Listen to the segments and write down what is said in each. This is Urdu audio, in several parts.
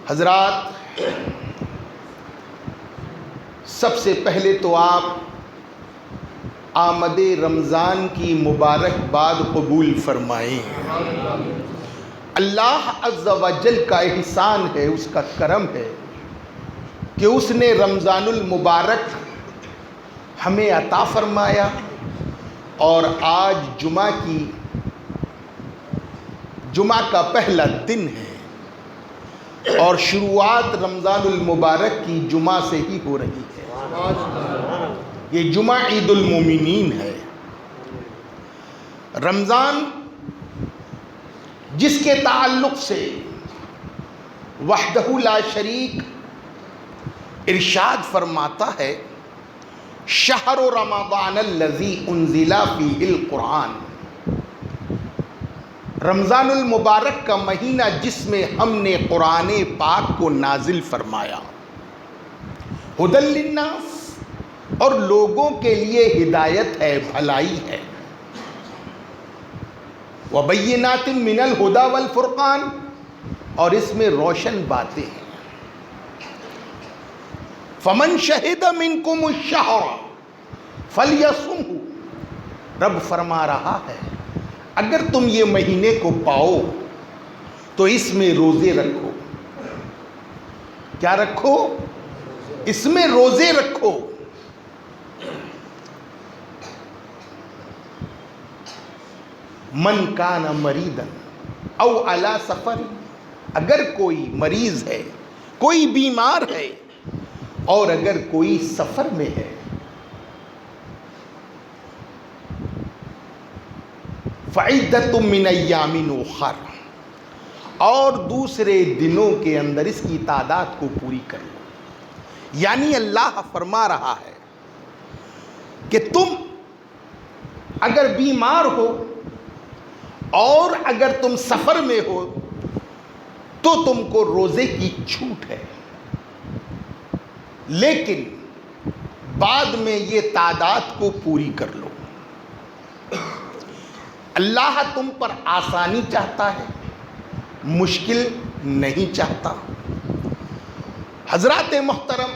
حضرات، سب سے پہلے تو آپ آمد رمضان کی مبارکباد قبول فرمائیں۔ اللہ عز و جل کا احسان ہے، اس کا کرم ہے کہ اس نے رمضان المبارک ہمیں عطا فرمایا، اور آج جمعہ کا پہلا دن ہے، اور شروعات رمضان المبارک کی جمعہ سے ہی ہو رہی ہے۔ یہ جمعہ عید المومنین ہے۔ رمضان جس کے تعلق سے وحدہ لا شریک ارشاد فرماتا ہے، شہر رمضان الذی انزل فیہ القرآن، رمضان المبارک کا مہینہ جس میں ہم نے قرآن پاک کو نازل فرمایا، ھدی للناس، اور لوگوں کے لیے ہدایت ہے، بھلائی ہے، وبینات من الھدی والفرقان، اور اس میں روشن باتیں ہیں۔ فمن شہد منکم الشہر فلیصمہ، رب فرما رہا ہے اگر تم یہ مہینے کو پاؤ تو اس میں روزے رکھو۔ کیا رکھو؟ اس میں روزے رکھو۔ من کان مریضا او علی سفر، اگر کوئی مریض ہے، کوئی بیمار ہے، اور اگر کوئی سفر میں ہے، فعدۃ من ایام اخر، اور دوسرے دنوں کے اندر اس کی تعداد کو پوری کر لو۔ یعنی اللہ فرما رہا ہے کہ تم اگر بیمار ہو اور اگر تم سفر میں ہو تو تم کو روزے کی چھوٹ ہے، لیکن بعد میں یہ تعداد کو پوری کر لو۔ اللہ تم پر آسانی چاہتا ہے، مشکل نہیں چاہتا۔ حضرات محترم،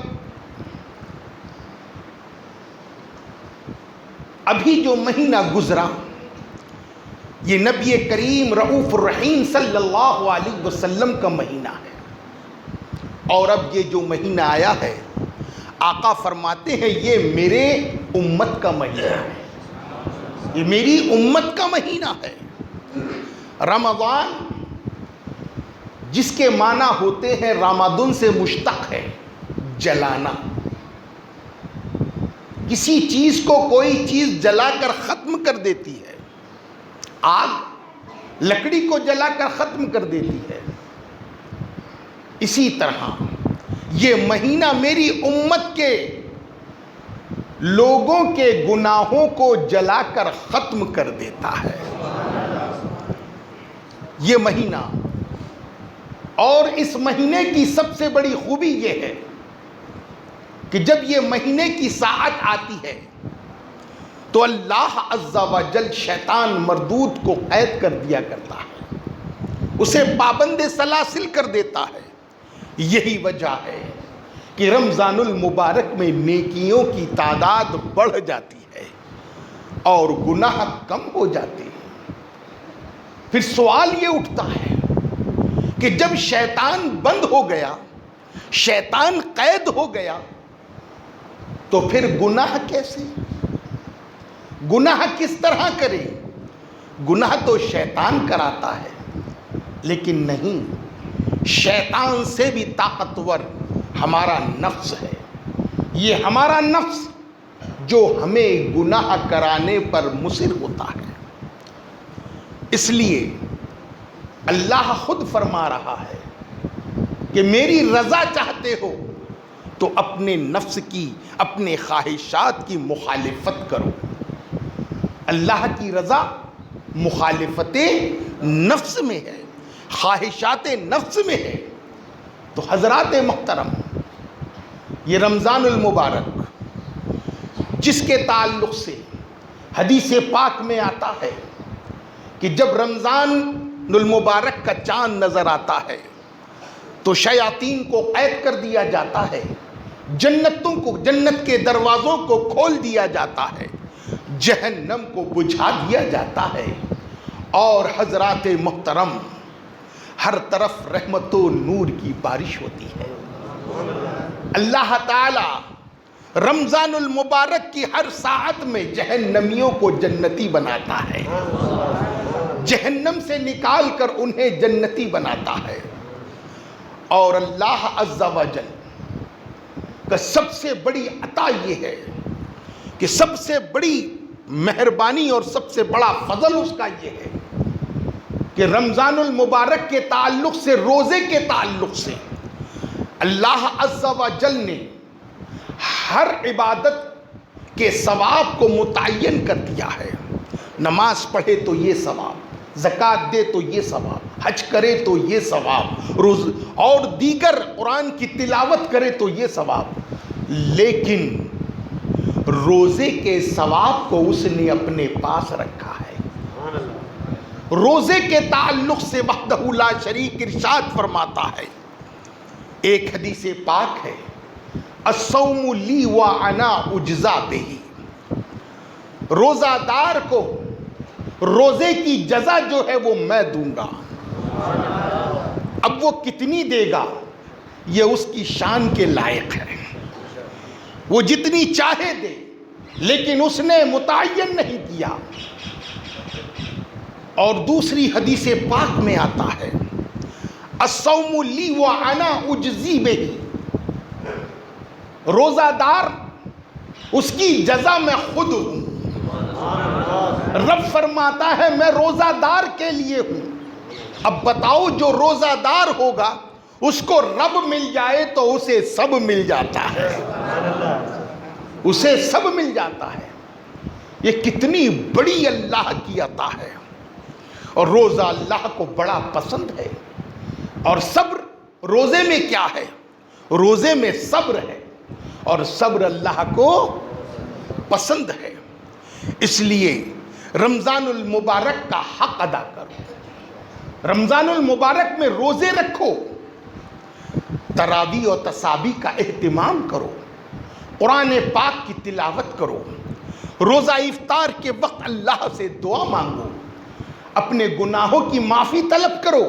ابھی جو مہینہ گزرا یہ نبی کریم رؤوف الرحیم صلی اللہ علیہ وسلم کا مہینہ ہے، اور اب یہ جو مہینہ آیا ہے آقا فرماتے ہیں یہ میرے امت کا مہینہ ہے، یہ میری امت کا مہینہ ہے۔ رمضان جس کے معنی ہوتے ہیں، رامادن سے مشتق ہے جلانا۔ کسی چیز کو کوئی چیز جلا کر ختم کر دیتی ہے، آگ لکڑی کو جلا کر ختم کر دیتی ہے، اسی طرح یہ مہینہ میری امت کے لوگوں کے گناہوں کو جلا کر ختم کر دیتا ہے یہ مہینہ۔ اور اس مہینے کی سب سے بڑی خوبی یہ ہے کہ جب یہ مہینے کی ساعت آتی ہے تو اللہ عز و جل شیطان مردود کو قید کر دیا کرتا ہے، اسے پابند سلاسل کر دیتا ہے۔ یہی وجہ ہے کہ رمضان المبارک میں نیکیوں کی تعداد بڑھ جاتی ہے اور گناہ کم ہو جاتے ہیں۔ پھر سوال یہ اٹھتا ہے کہ جب شیطان بند ہو گیا، شیطان قید ہو گیا، تو پھر گناہ کیسے؟ گناہ کس طرح کرے؟ گناہ تو شیطان کراتا ہے، لیکن نہیں، شیطان سے بھی طاقتور ہمارا نفس ہے۔ یہ ہمارا نفس جو ہمیں گناہ کرانے پر مصر ہوتا ہے۔ اس لیے اللہ خود فرما رہا ہے کہ میری رضا چاہتے ہو تو اپنے نفس کی، اپنے خواہشات کی مخالفت کرو۔ اللہ کی رضا مخالفت نفس میں ہے، خواہشات نفس میں ہے۔ تو حضرات محترم، یہ رمضان المبارک جس کے تعلق سے حدیث پاک میں آتا ہے کہ جب رمضان المبارک کا چاند نظر آتا ہے تو شیاطین کو قید کر دیا جاتا ہے، جنتوں کو، جنت کے دروازوں کو کھول دیا جاتا ہے، جہنم کو بجھا دیا جاتا ہے، اور حضرات محترم ہر طرف رحمت و نور کی بارش ہوتی ہے۔ اللہ تعالی رمضان المبارک کی ہر ساعت میں جہنمیوں کو جنتی بناتا ہے، جہنم سے نکال کر انہیں جنتی بناتا ہے۔ اور اللہ عز و جل کا سب سے بڑی عطا یہ ہے کہ سب سے بڑی مہربانی اور سب سے بڑا فضل اس کا یہ ہے کہ رمضان المبارک کے تعلق سے، روزے کے تعلق سے اللہ عز و جل نے ہر عبادت کے ثواب کو متعین کر دیا ہے۔ نماز پڑھے تو یہ ثواب، زکوٰۃ دے تو یہ ثواب، حج کرے تو یہ ثواب، روز اور دیگر قرآن کی تلاوت کرے تو یہ ثواب۔ لیکن روزے کے ثواب کو اس نے اپنے پاس رکھا ہے۔ روزے کے تعلق سے وحدہ لا شریک ارشاد فرماتا ہے، ایک حدیث پاک ہے، الصوم لی وانا اجزا بہ، روزہ دار کو روزے کی جزا جو ہے وہ میں دوں گا۔ اب وہ کتنی دے گا یہ اس کی شان کے لائق ہے، وہ جتنی چاہے دے، لیکن اس نے متعین نہیں کیا۔ اور دوسری حدیث پاک میں آتا ہے، الصوم لی وانا اجزی بہ، روزہ دار اس کی جزا میں خود ہوں۔ رب فرماتا ہے میں روزہ دار کے لیے ہوں۔ اب بتاؤ جو روزہ دار ہوگا اس کو رب مل جائے تو اسے سب مل جاتا ہے، اسے سب مل جاتا ہے۔ یہ کتنی بڑی اللہ کی عطا ہے۔ اور روزہ اللہ کو بڑا پسند ہے۔ اور صبر روزے میں کیا ہے؟ روزے میں صبر ہے، اور صبر اللہ کو پسند ہے۔ اس لیے رمضان المبارک کا حق ادا کرو، رمضان المبارک میں روزے رکھو، تراویح و تسابیح کا اہتمام کرو، قرآن پاک کی تلاوت کرو، روزہ افطار کے وقت اللہ سے دعا مانگو، اپنے گناہوں کی معافی طلب کرو،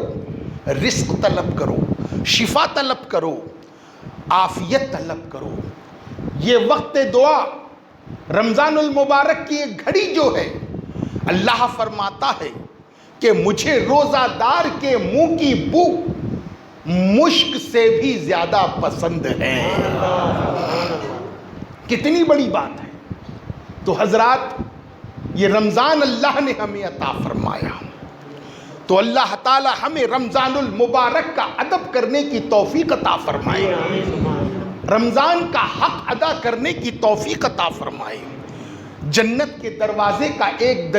رزق طلب کرو، شفا طلب کرو، عافیت طلب کرو۔ یہ وقت دعا رمضان المبارک کی ایک گھڑی جو ہے، اللہ فرماتا ہے کہ مجھے روزہ دار کے منہ کی بو مشک سے بھی زیادہ پسند ہے۔ کتنی بڑی بات ہے۔ تو حضرات یہ رمضان اللہ نے ہمیں عطا فرمایا، تو اللہ تعالی ہمیں رمضان المبارک کا ادب کرنے کی توفیق عطا فرمائے، رمضان کا حق ادا کرنے کی توفیق عطا فرمائے۔ جنت کے دروازے کا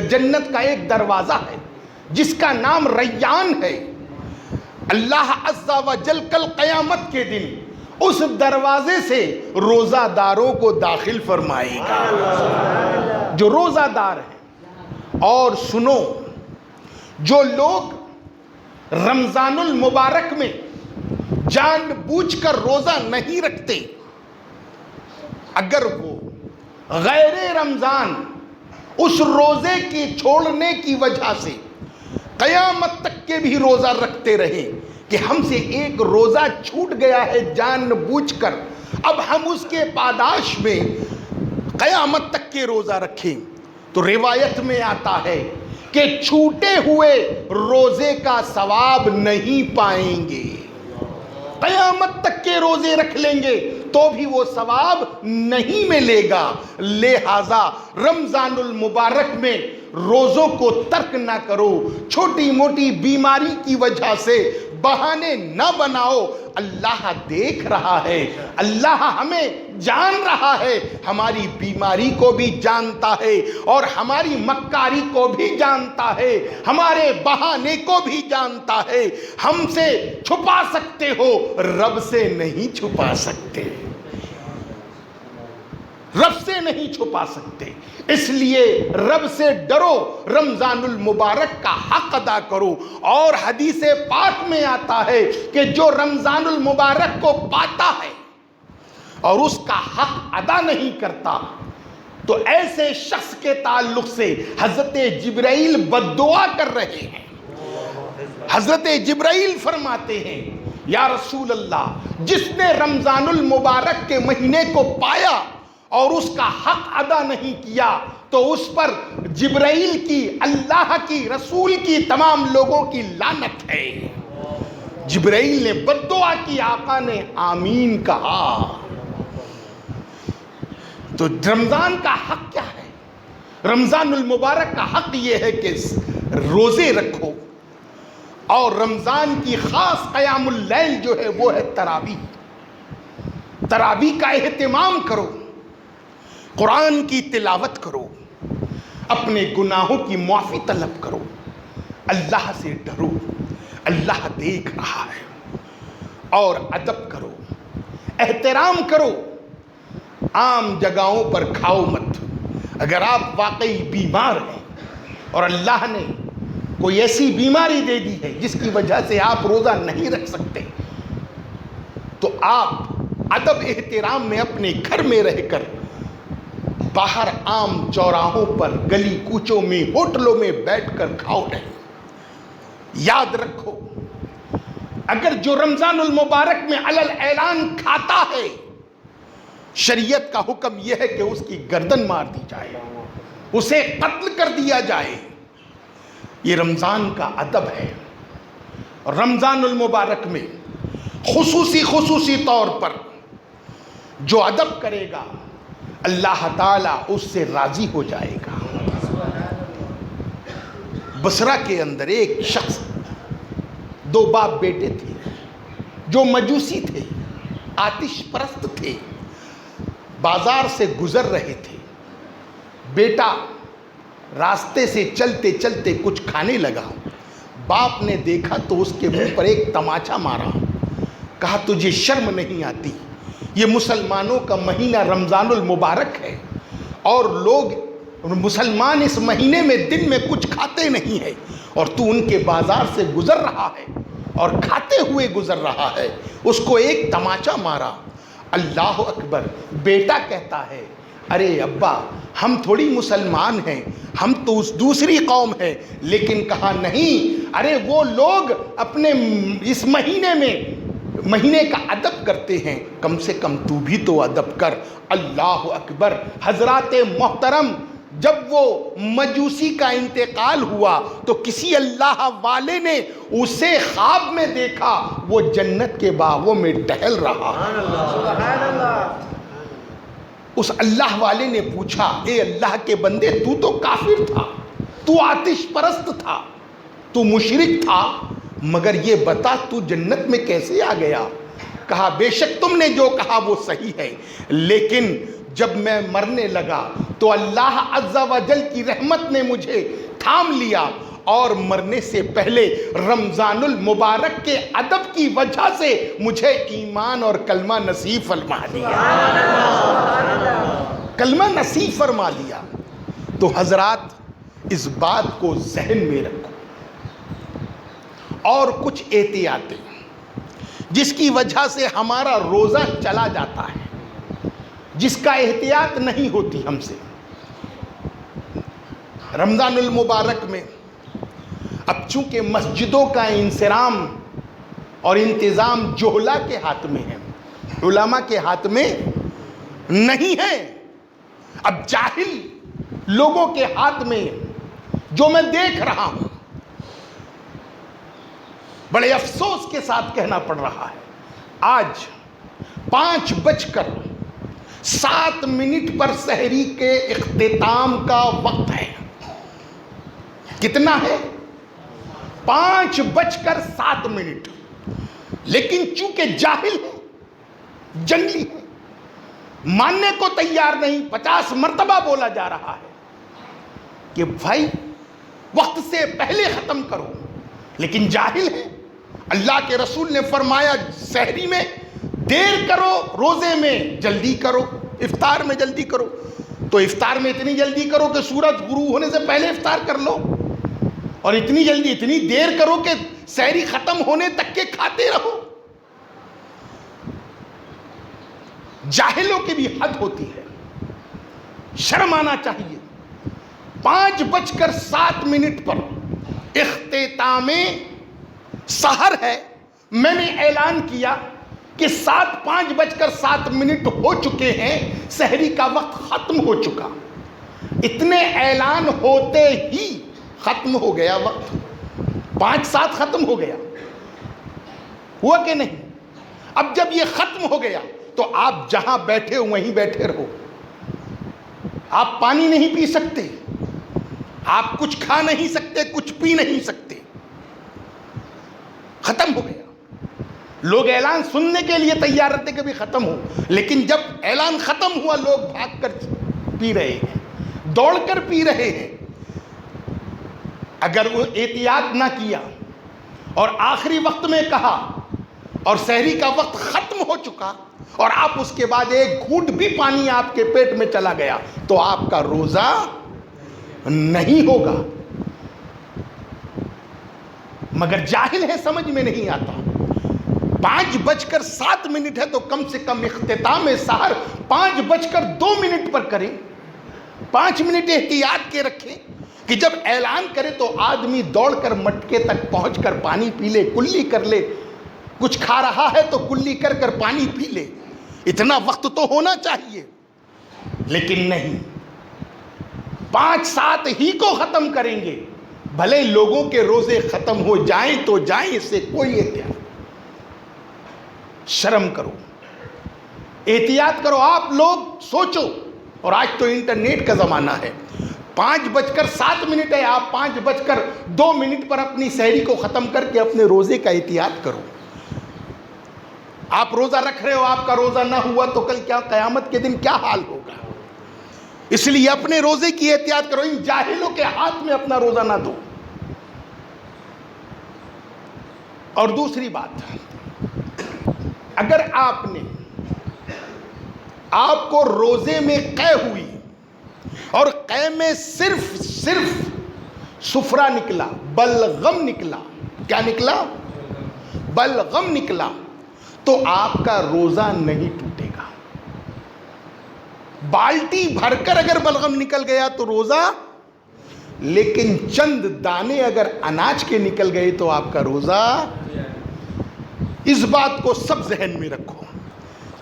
جنت کا ایک دروازہ ہے جس کا نام ریان ہے۔ اللہ عز و جل کل قیامت کے دن اس دروازے سے روزہ داروں کو داخل فرمائے گا جو روزہ دار ہیں۔ اور سنو، جو لوگ رمضان المبارک میں جان بوجھ کر روزہ نہیں رکھتے، اگر وہ غیر رمضان اس روزے کے چھوڑنے کی وجہ سے قیامت تک کے بھی روزہ رکھتے رہے کہ ہم سے ایک روزہ چھوٹ گیا ہے جان بوجھ کر، اب ہم اس کے پاداش میں قیامت تک کے روزہ رکھیں، تو روایت میں آتا ہے کہ چھوٹے ہوئے روزے کا ثواب نہیں پائیں گے۔ قیامت تک کے روزے رکھ لیں گے تو بھی وہ ثواب نہیں ملے گا۔ لہذا رمضان المبارک میں روزوں کو ترک نہ کرو، چھوٹی موٹی بیماری کی وجہ سے بہانے نہ بناؤ۔ اللہ دیکھ رہا ہے، اللہ ہمیں جان رہا ہے، ہماری بیماری کو بھی جانتا ہے اور ہماری مکاری کو بھی جانتا ہے، ہمارے بہانے کو بھی جانتا ہے۔ ہم سے چھپا سکتے ہو، رب سے نہیں چھپا سکتے۔ رب سے نہیں چھپا سکتے، اس لیے رب سے ڈرو، رمضان المبارک کا حق ادا کرو۔ اور حدیث پاک میں آتا ہے کہ جو رمضان المبارک کو پاتا ہے اور اس کا حق ادا نہیں کرتا تو ایسے شخص کے تعلق سے حضرت جبرائیل بد دعا کر رہے ہیں۔ حضرت جبرائیل فرماتے ہیں یا رسول اللہ، جس نے رمضان المبارک کے مہینے کو پایا اور اس کا حق ادا نہیں کیا تو اس پر جبرائیل کی، اللہ کی، رسول کی، تمام لوگوں کی لعنت ہے۔ جبرائیل نے بد دعا کی، آقا نے آمین کہا۔ تو رمضان کا حق کیا ہے؟ رمضان المبارک کا حق یہ ہے کہ روزے رکھو، اور رمضان کی خاص قیام اللیل جو ہے وہ ہے تراویح۔ تراویح کا اہتمام کرو، قرآن کی تلاوت کرو، اپنے گناہوں کی معافی طلب کرو، اللہ سے ڈرو، اللہ دیکھ رہا ہے، اور ادب کرو، احترام کرو۔ عام جگہوں پر کھاؤ مت۔ اگر آپ واقعی بیمار ہیں اور اللہ نے کوئی ایسی بیماری دے دی ہے جس کی وجہ سے آپ روزہ نہیں رکھ سکتے تو آپ ادب احترام میں اپنے گھر میں رہ کر باہر عام چوراہوں پر، گلی کوچوں میں، ہوٹلوں میں بیٹھ کر کھاؤ نہیں۔ یاد رکھو، اگر جو رمضان المبارک میں علل اعلان کھاتا ہے، شریعت کا حکم یہ ہے کہ اس کی گردن مار دی جائے، اسے قتل کر دیا جائے۔ یہ رمضان کا ادب ہے۔ رمضان المبارک میں خصوصی طور پر جو ادب کرے گا اللہ تعالیٰ اس سے راضی ہو جائے گا۔ بصرہ کے اندر ایک شخص، دو باپ بیٹے تھے جو مجوسی تھے، آتش پرست تھے، بازار سے گزر رہے تھے۔ بیٹا راستے سے چلتے چلتے کچھ کھانے لگا، باپ نے دیکھا تو اس کے منہ پر ایک تماچا مارا، کہا تجھے شرم نہیں آتی؟ یہ مسلمانوں کا مہینہ رمضان المبارک ہے اور لوگ مسلمان اس مہینے میں دن میں کچھ کھاتے نہیں ہیں، اور تو ان کے بازار سے گزر رہا ہے اور کھاتے ہوئے گزر رہا ہے۔ اس کو ایک تماچا مارا۔ اللہ اکبر۔ بیٹا کہتا ہے ارے ابا، ہم تھوڑی مسلمان ہیں، ہم تو اس دوسری قوم ہے۔ لیکن کہا نہیں، ارے وہ لوگ اپنے اس مہینے کا ادب کرتے ہیں، کم سے کم تو بھی تو ادب کر۔ اللہ اکبر۔ حضرات محترم، جب وہ مجوسی کا انتقال ہوا تو کسی اللہ والے نے اسے خواب میں دیکھا، وہ جنت کے باغوں میں ٹہل رہا ہے۔ اس اللہ والے نے پوچھا، اے اللہ کے بندے، تو تو کافر تھا، تو آتش پرست تھا، تو مشرک تھا، مگر یہ بتا تو جنت میں کیسے آ گیا؟ کہا بے شک تم نے جو کہا وہ صحیح ہے، لیکن جب میں مرنے لگا تو اللہ عز و جل کی رحمت نے مجھے تھام لیا، اور مرنے سے پہلے رمضان المبارک کے ادب کی وجہ سے مجھے ایمان اور کلمہ نصیب فرما لیا۔ کلمہ نصیب فرما لیا۔ تو حضرات اس بات کو ذہن میں رکھو، اور کچھ احتیاطیں جس کی وجہ سے ہمارا روزہ چلا جاتا ہے، جس کا احتیاط نہیں ہوتی ہم سے۔ رمضان المبارک میں اب چونکہ مسجدوں کا انصرام اور انتظام جہلا کے ہاتھ میں ہے، علماء کے ہاتھ میں نہیں ہے، اب جاہل لوگوں کے ہاتھ میں، جو میں دیکھ رہا ہوں، بڑے افسوس کے ساتھ کہنا پڑ رہا ہے، آج 5:07 پر سحری کے اختتام کا وقت ہے۔ کتنا ہے؟ 5:07۔ لیکن چونکہ جاہل ہے، جنگلی ہے، ماننے کو تیار نہیں، 50 مرتبہ بولا جا رہا ہے کہ بھائی وقت سے پہلے ختم کرو، لیکن جاہل ہے۔ اللہ کے رسول نے فرمایا سحری میں دیر کرو، روزے میں جلدی کرو۔ افطار میں جلدی کرو. تو افطار میں اتنی جلدی کرو کہ سورج غروب ہونے سے پہلے افطار کر لو, اور اتنی جلدی اتنی دیر کرو کہ سحری ختم ہونے تک کے کھاتے رہو. جاہلوں کی بھی حد ہوتی ہے, شرم آنا چاہیے. 5:07 پر اختتام سحر ہے, میں نے اعلان کیا کہ 5:07 ہو چکے ہیں, سحری کا وقت ختم ہو چکا. اتنے اعلان ہوتے ہی ختم ہو گیا وقت. 5:07 ختم ہو گیا, ہوا کہ نہیں؟ اب جب یہ ختم ہو گیا تو آپ جہاں بیٹھے ہو وہیں بیٹھے رہو. آپ پانی نہیں پی سکتے, آپ کچھ کھا نہیں سکتے, کچھ پی نہیں سکتے. ختم ہو گیا. لوگ اعلان سننے کے لیے تیار رہتے کہ بھی ختم ہو, لیکن جب اعلان ختم ہوا لوگ بھاگ کر پی رہے ہیں, دوڑ کر پی رہے ہیں. اگر وہ احتیاط نہ کیا اور آخری وقت میں کہا اور سحری کا وقت ختم ہو چکا اور آپ اس کے بعد ایک گھونٹ بھی پانی آپ کے پیٹ میں چلا گیا تو آپ کا روزہ نہیں ہوگا. مگر جاہل ہے, سمجھ میں نہیں آتا. 5:07 ہے تو کم سے کم اختتام سحر 5:02 پر کریں. 5 منٹ احتیاط کے رکھیں کہ جب اعلان کرے تو آدمی دوڑ کر مٹکے تک پہنچ کر پانی پی لے, کلی کر لے. کچھ کھا رہا ہے تو کلی کر کر پانی پی لے. اتنا وقت تو ہونا چاہیے, لیکن نہیں. 5:07 ہی کو ختم کریں گے, بھلے لوگوں کے روزے ختم ہو جائیں تو جائیں, اس سے کوئی احتیاط. شرم کرو, احتیاط کرو. آپ لوگ سوچو, اور آج تو انٹرنیٹ کا زمانہ ہے. 5:07 ہے, آپ 5:02 پر اپنی سحری کو ختم کر کے اپنے روزے کا احتیاط کرو. آپ روزہ رکھ رہے ہو, آپ کا روزہ نہ ہوا تو کل کیا قیامت کے دن کیا حال ہوگا. اس لیے اپنے روزے کی احتیاط کرو. ان جاہلوں کے ہاتھ میں اپنا روزہ نہ دو. اور دوسری بات, اگر آپ کو روزے میں قے ہوئی اور قے میں صرف سفرہ نکلا, بلغم نکلا. کیا نکلا؟ بلغم نکلا, تو آپ کا روزہ نہیں ٹوٹے گا. بالٹی بھر کر اگر بلغم نکل گیا تو روزہ, لیکن چند دانے اگر اناج کے نکل گئے تو آپ کا روزہ. اس بات کو سب ذہن میں رکھو.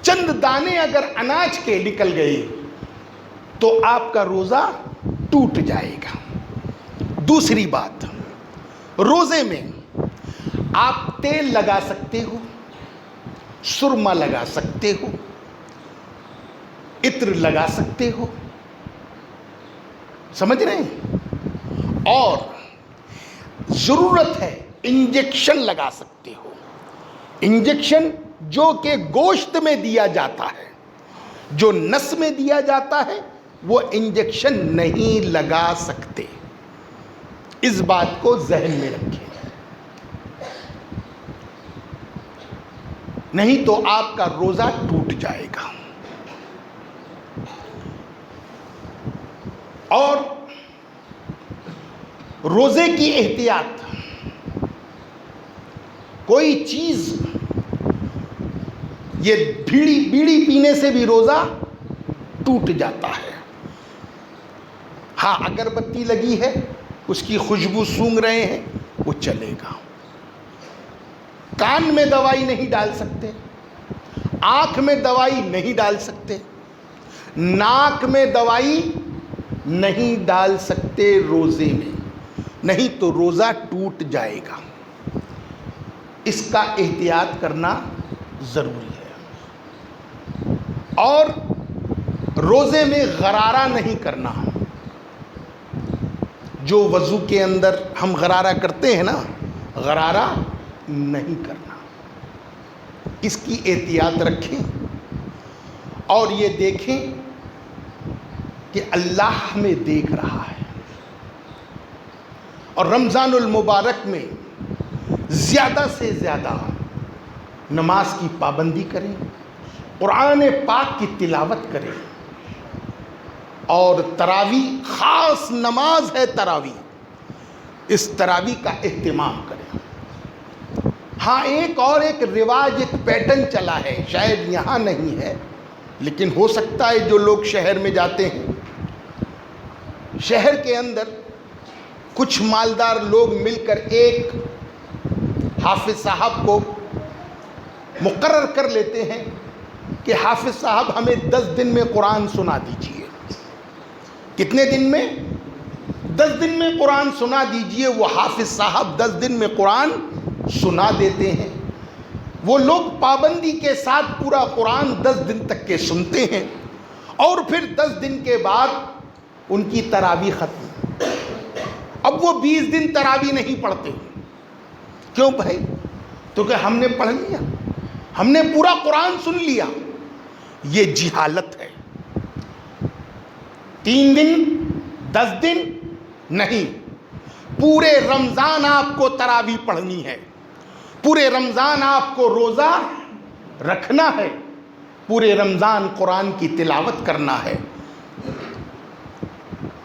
چند دانے اگر اناج کے نکل گئے تو آپ کا روزہ ٹوٹ جائے گا. دوسری بات, روزے میں آپ تیل لگا سکتے ہو, سرما لگا سکتے ہو, عطر لگا سکتے ہو, سمجھ رہے ہیں, اور ضرورت ہے انجیکشن لگا سکتے ہو. انجیکشن جو کہ گوشت میں دیا جاتا ہے, جو نس میں دیا جاتا ہے, وہ انجیکشن نہیں لگا سکتے. اس بات کو ذہن میں رکھیں, نہیں تو آپ کا روزہ ٹوٹ جائے گا. اور روزے کی احتیاط, کوئی چیز, یہ بیڑی پینے سے بھی روزہ ٹوٹ جاتا ہے. ہاں, اگربتی لگی ہے, اس کی خوشبو سونگھ رہے ہیں, وہ چلے گا. کان میں دوائی نہیں ڈال سکتے, آنکھ میں دوائی نہیں ڈال سکتے, ناک میں دوائی نہیں ڈال سکتے روزے میں, نہیں تو روزہ ٹوٹ جائے گا. اس کا احتیاط کرنا ضروری ہے. اور روزے میں غرارہ نہیں کرنا. جو وضو کے اندر ہم غرارہ کرتے ہیں نا, غرارہ نہیں کرنا. اس کی احتیاط رکھیں اور یہ دیکھیں کہ اللہ ہمیں دیکھ رہا ہے. اور رمضان المبارک میں زیادہ سے زیادہ نماز کی پابندی کریں, قرآن پاک کی تلاوت کریں. اور تراویح خاص نماز ہے تراویح، اس تراویح کا اہتمام کریں۔ ہاں ایک رواج، ایک پیٹرن چلا ہے، شاید یہاں نہیں ہے لیکن ہو سکتا ہے جو لوگ شہر میں جاتے ہیں، شہر کے اندر کچھ مالدار لوگ مل کر ایک حافظ صاحب کو مقرر کر لیتے ہیں کہ حافظ صاحب ہمیں 10 دن میں قرآن سنا دیجئے۔ کتنے دن میں؟ 10 دن میں قرآن سنا دیجئے۔ وہ حافظ صاحب 10 دن میں قرآن سنا دیتے ہیں۔ وہ لوگ پابندی کے ساتھ پورا قرآن 10 دن تک کے سنتے ہیں، اور پھر 10 دن کے بعد ان کی تراویح ختم۔ اب وہ 20 دن تراویح نہیں پڑھتے۔ کیوں بھائی؟ تو کہ ہم نے پڑھ لیا، ہم نے پورا قرآن سن لیا۔ یہ جہالت ہے۔ 3 دن 10 دن نہیں، پورے رمضان آپ کو تراویح پڑھنی ہے، پورے رمضان آپ کو روزہ رکھنا ہے، پورے رمضان قرآن کی تلاوت کرنا ہے۔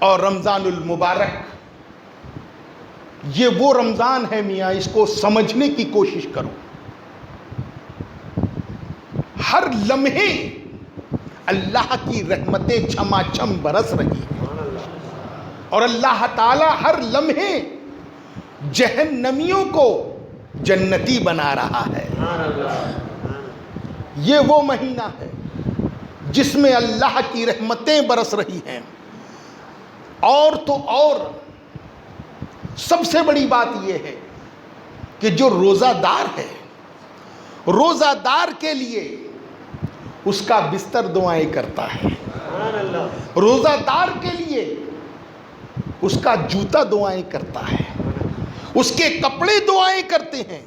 اور رمضان المبارک یہ وہ رمضان ہے میاں، اس کو سمجھنے کی کوشش کرو۔ ہر لمحے اللہ کی رحمتیں چھما چھم برس رہی ہیں، اور اللہ تعالی ہر لمحے جہنمیوں کو جنتی بنا رہا ہے۔ یہ وہ مہینہ ہے جس میں اللہ کی رحمتیں برس رہی ہیں۔ اور تو اور سب سے بڑی بات یہ ہے کہ جو روزہ دار ہے، روزہ دار کے لیے اس کا بستر دعائیں کرتا ہے، روزہ دار کے لیے اس کا جوتا دعائیں کرتا ہے، اس کے کپڑے دعائیں کرتے ہیں،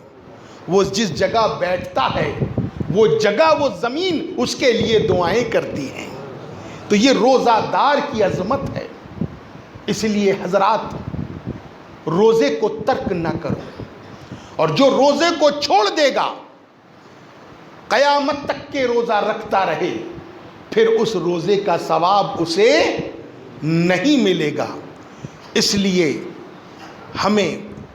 وہ جس جگہ بیٹھتا ہے وہ جگہ، وہ زمین اس کے لیے دعائیں کرتی ہیں۔ تو یہ روزہ دار کی عظمت ہے۔ اس لیے حضرات روزے کو ترک نہ کرو، اور جو روزے کو چھوڑ دے گا قیامت تک کے روزہ رکھتا رہے، پھر اس روزے کا ثواب اسے نہیں ملے گا۔ اس لیے ہمیں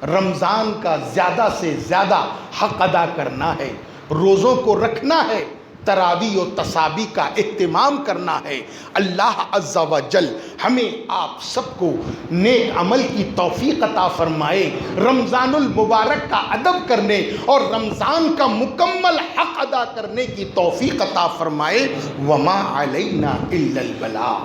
رمضان کا زیادہ سے زیادہ حق ادا کرنا ہے، روزوں کو رکھنا ہے، تراویح و تسابیح کا اہتمام کرنا ہے۔ اللہ عز و جل ہمیں آپ سب کو نیک عمل کی توفیق عطا فرمائے، رمضان المبارک کا ادب کرنے اور رمضان کا مکمل حق ادا کرنے کی توفیق عطا فرمائے۔ وما علینا الا البلاغ۔